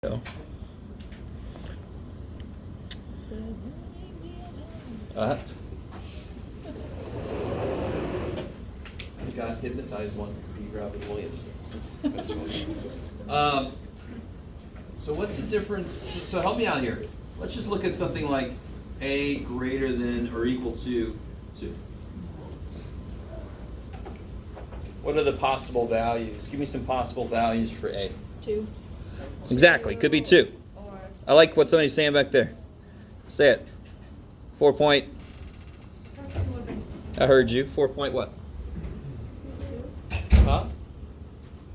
You got hypnotized once to be Robin Williams. That's funny. So what's the difference? So help me out here. Let's just look at something like a greater than or equal to 2. What are the possible values? Give me some possible values for a. 2. Exactly. Could be 2. I like what somebody's saying back there. Say it. 4 point. I heard you. 4 point what? Huh?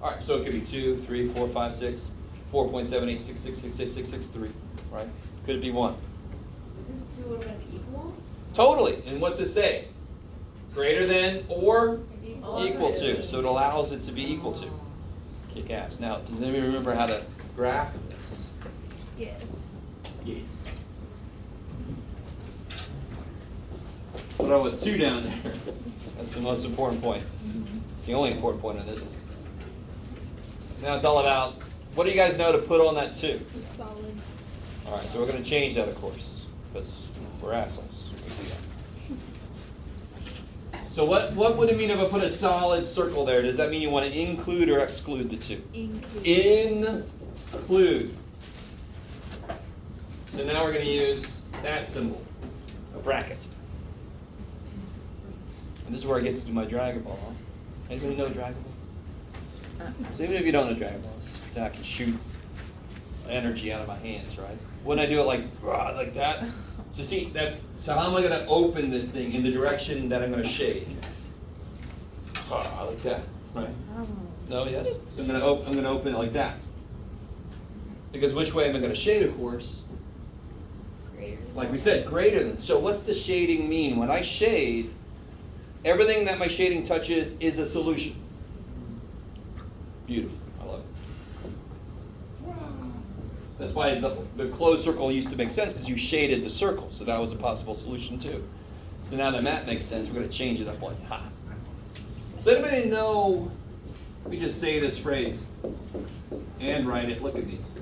All right. So it could be 2, 3, 4, 5, 6, 4.7866666663. Right? Could it be 1? Isn't 2 already equal? Totally. And what's it say? Greater than or equal to. So it allows it to be equal to. Kick ass. Now, does anybody remember how to graph this? Yes. Yes. What about with 2 down there? That's the most important point. It's the only important point of this. Now it's all about, what do you guys know to put on that 2? It's solid. All right, so we're going to change that, of course, because we're assholes. We do that. So what would it mean if I put a solid circle there? Does that mean you want to include or exclude the 2? Include. So now we're going to use that symbol, a bracket. And this is where I get to do my Dragon Ball. Huh? Anybody know Dragon Ball? So even if you don't know Dragon Ball, it's just I can shoot energy out of my hands, right? Wouldn't I do it like that? So see, so how am I going to open this thing in the direction that I'm going to shade? Like that, right? No, yes. So I'm going to open it like that. Because which way am I going to shade, of course? Like we said, greater than. So what's the shading mean? When I shade, everything that my shading touches is a solution. Beautiful. I love it. That's why the closed circle used to make sense, because you shaded the circle. So that was a possible solution too. So now that that makes sense, we're going to change it up one. Ha. Does anybody know, let me just say this phrase and write it. Look at these.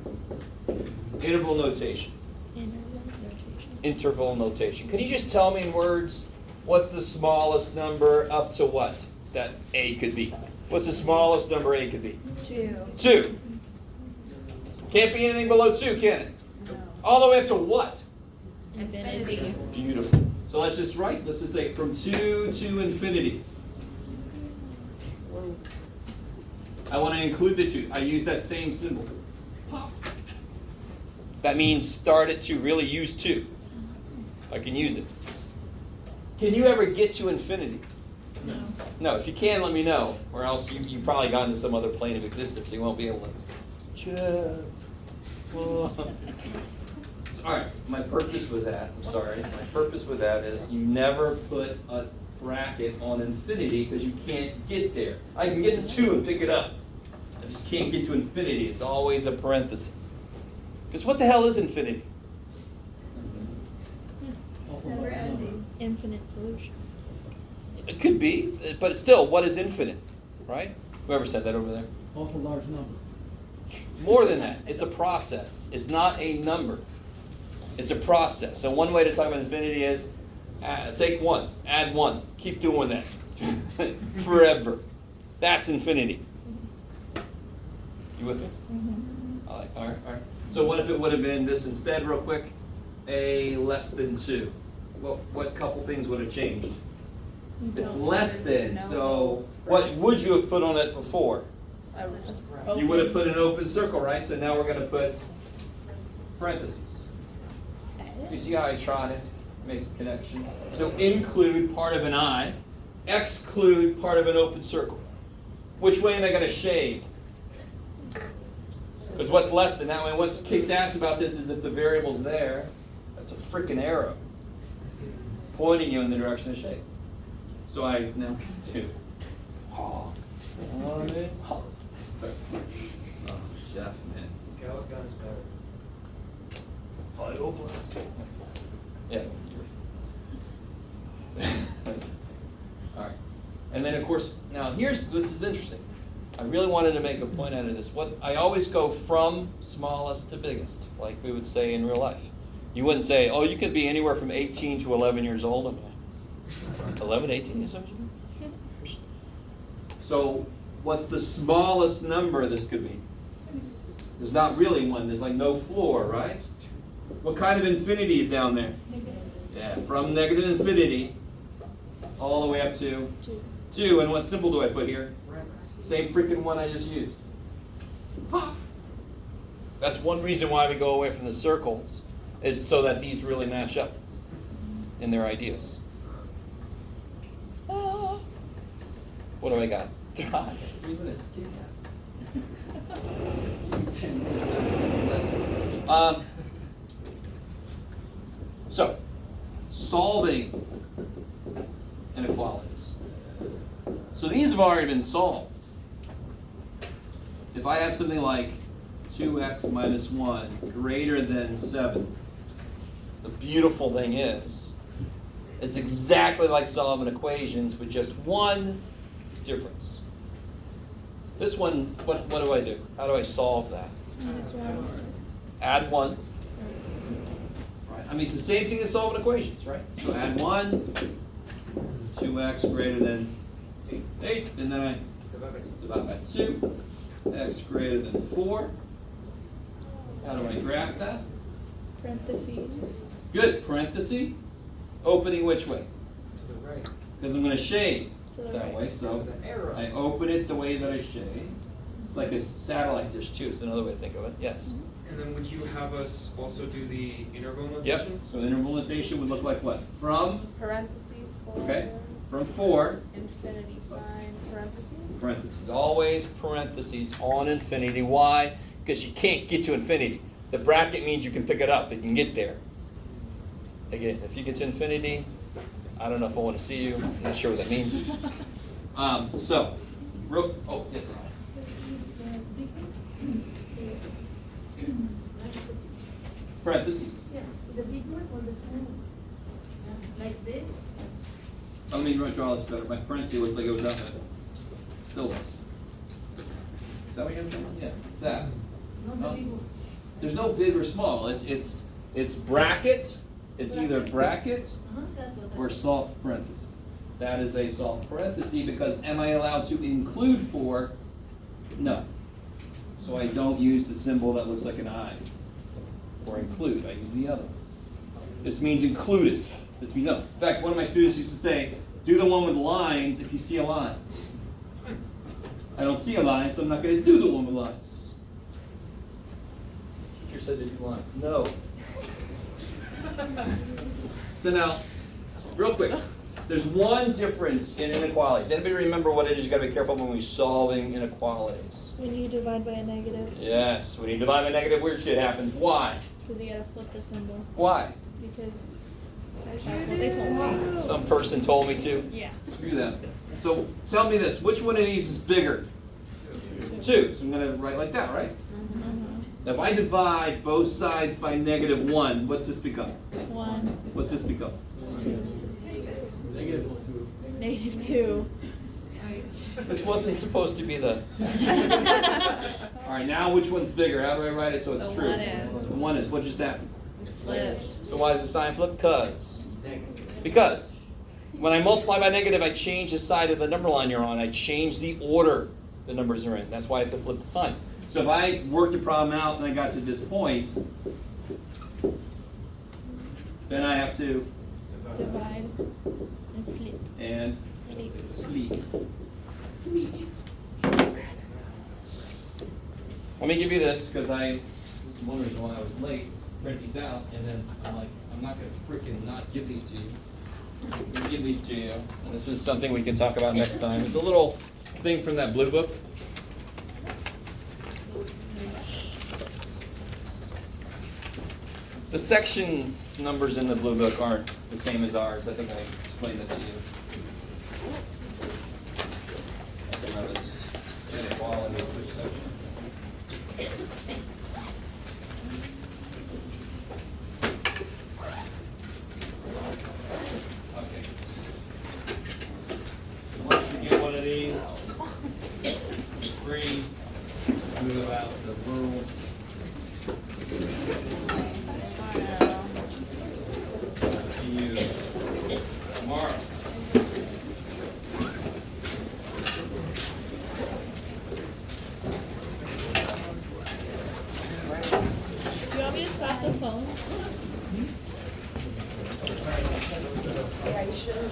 Interval notation. Interval notation. Can you just tell me in words, what's the smallest number up to what that a could be? What's the smallest number a could be? 2. 2. Can't be anything below 2, can it? No. All the way up to what? Infinity. Beautiful. So let's just say from 2 to infinity. I want to include the 2. I use that same symbol. Pop. That means start it to really use 2. I can use it. Can you ever get to infinity? No. No, if you can, let me know. Or else you probably got into some other plane of existence, so you won't be able to. Jeff. All right, my purpose with that, my purpose with that is you never put a bracket on infinity because you can't get there. I can get to 2 and pick it up. I just can't get to infinity. It's always a parenthesis. Because what the hell is infinity? Never-ending. Infinite solutions. It could be, but still, what is infinite, right? Whoever said that over there? Awful large number. More than that, it's a process. It's not a number. It's a process. So one way to talk about infinity is take 1, add 1, keep doing that forever. That's infinity. You with me? Mm-hmm. All right. So what if it would have been this instead, real quick? A less than 2. Well, what couple things would have changed? It's less than. So what would you have put on it before? You would have put an open circle, right? So now we're going to put parentheses. You see how I try to make connections? So include part of an I, exclude part of an open circle. Which way am I going to shade? Because what's less than that way? What kicks ass about this is if the variable's there, that's a freaking arrow pointing you in the direction of shade. So I now do. Oh, Jeff, man. Gallup got his better. Yeah. All right. And then, of course, now this is interesting. I really wanted to make a point out of this. What I always go from smallest to biggest, like we would say in real life. You wouldn't say, oh, you could be anywhere from 18 to 11 years old. I'm like, 11, 18, is that what you mean? So what's the smallest number this could be? There's not really one. There's like no floor, right? What kind of infinity is down there? Yeah, from negative infinity all the way up to 2. And what symbol do I put here? Same freaking one I just used. Pop. That's one reason why we go away from the circles, is so that these really match up in their ideas. What do I got? 3 minutes. So, solving inequalities. So these have already been solved. If I have something like 2x minus 1 greater than 7, the beautiful thing is, it's exactly like solving equations with just one difference. This one, what do I do? How do I solve that? Minus 1. Add 1. Right. I mean, it's the same thing as solving equations, right? So add 1, 2x greater than 8, and then I divide by 2, x greater than 4. How do I graph that? Parentheses. Good, parenthesis. Opening which way? To the right. Because I'm going to shade To the that right. way, so There's an arrow. I open it the way that I shade. It's like a satellite dish too, it's another way to think of it, yes. And then would you have us also do the interval notation? Yep, so interval notation would look like what? From, Parentheses for. okay, from 4, Infinity sign, parentheses. parentheses, always parentheses on infinity. Why? Because you can't get to infinity. The bracket means you can pick it up, it can get there. Again, if you get to infinity, I don't know if I want to see you, I'm not sure what that means. Oh, yes. Parentheses. Yeah, the big one or the small one? Yeah, like this? Let me draw this better. My parentheses looks like it was up there. Still does. Is that what you're doing? Yeah, it's that. Not the big one. There's no big or small. It's bracket. It's either bracket That's what I or said. soft parenthesis. That is a soft parenthesis because am I allowed to include 4? No. So I don't use the symbol that looks like an I. Or include. I use the other. This means included. This means no. In fact, one of my students used to say, do the one with lines if you see a line. I don't see a line, so I'm not going to do the one with lines. Teacher said to do lines. No. So now, real quick, there's one difference in inequalities. Anybody remember what it is you got to be careful when we're solving inequalities? When you divide by a negative, Yes, when you divide by negative, weird shit happens. Why? because you gotta flip the symbol. Why? Because that's what they told me. Some person told me to. Yeah. Screw them. So tell me this, which one of these is bigger? 2. So I'm going to write like that, right? Now if I divide both sides by negative 1, what's this become? 1, What's this become? 2, Negative 2. negative 2. This wasn't supposed to be the... All right, now which one's bigger? How do I write it so it's The true? one is. The 1 is. What just happened? Flipped. So why is the sign flipped? Because. Negative. Because when I multiply by negative, I change the side of the number line you're on. I change the order the numbers are in. That's why I have to flip the sign. So if I worked the problem out and I got to this point, then I have to Divide and flip. and Flip. flip. Let me give you this because I was wondering why I was late. Print these out, and then I'm like, I'm not going to freaking not give these to you. I'm going to give these to you, and this is something we can talk about next time. It's a little thing from that blue book. The section numbers in the blue book aren't the same as ours. I think I explained that to you. I think I was inequality, which section? Okay. Once you get one of these, 3 have the phone? Yeah, you should.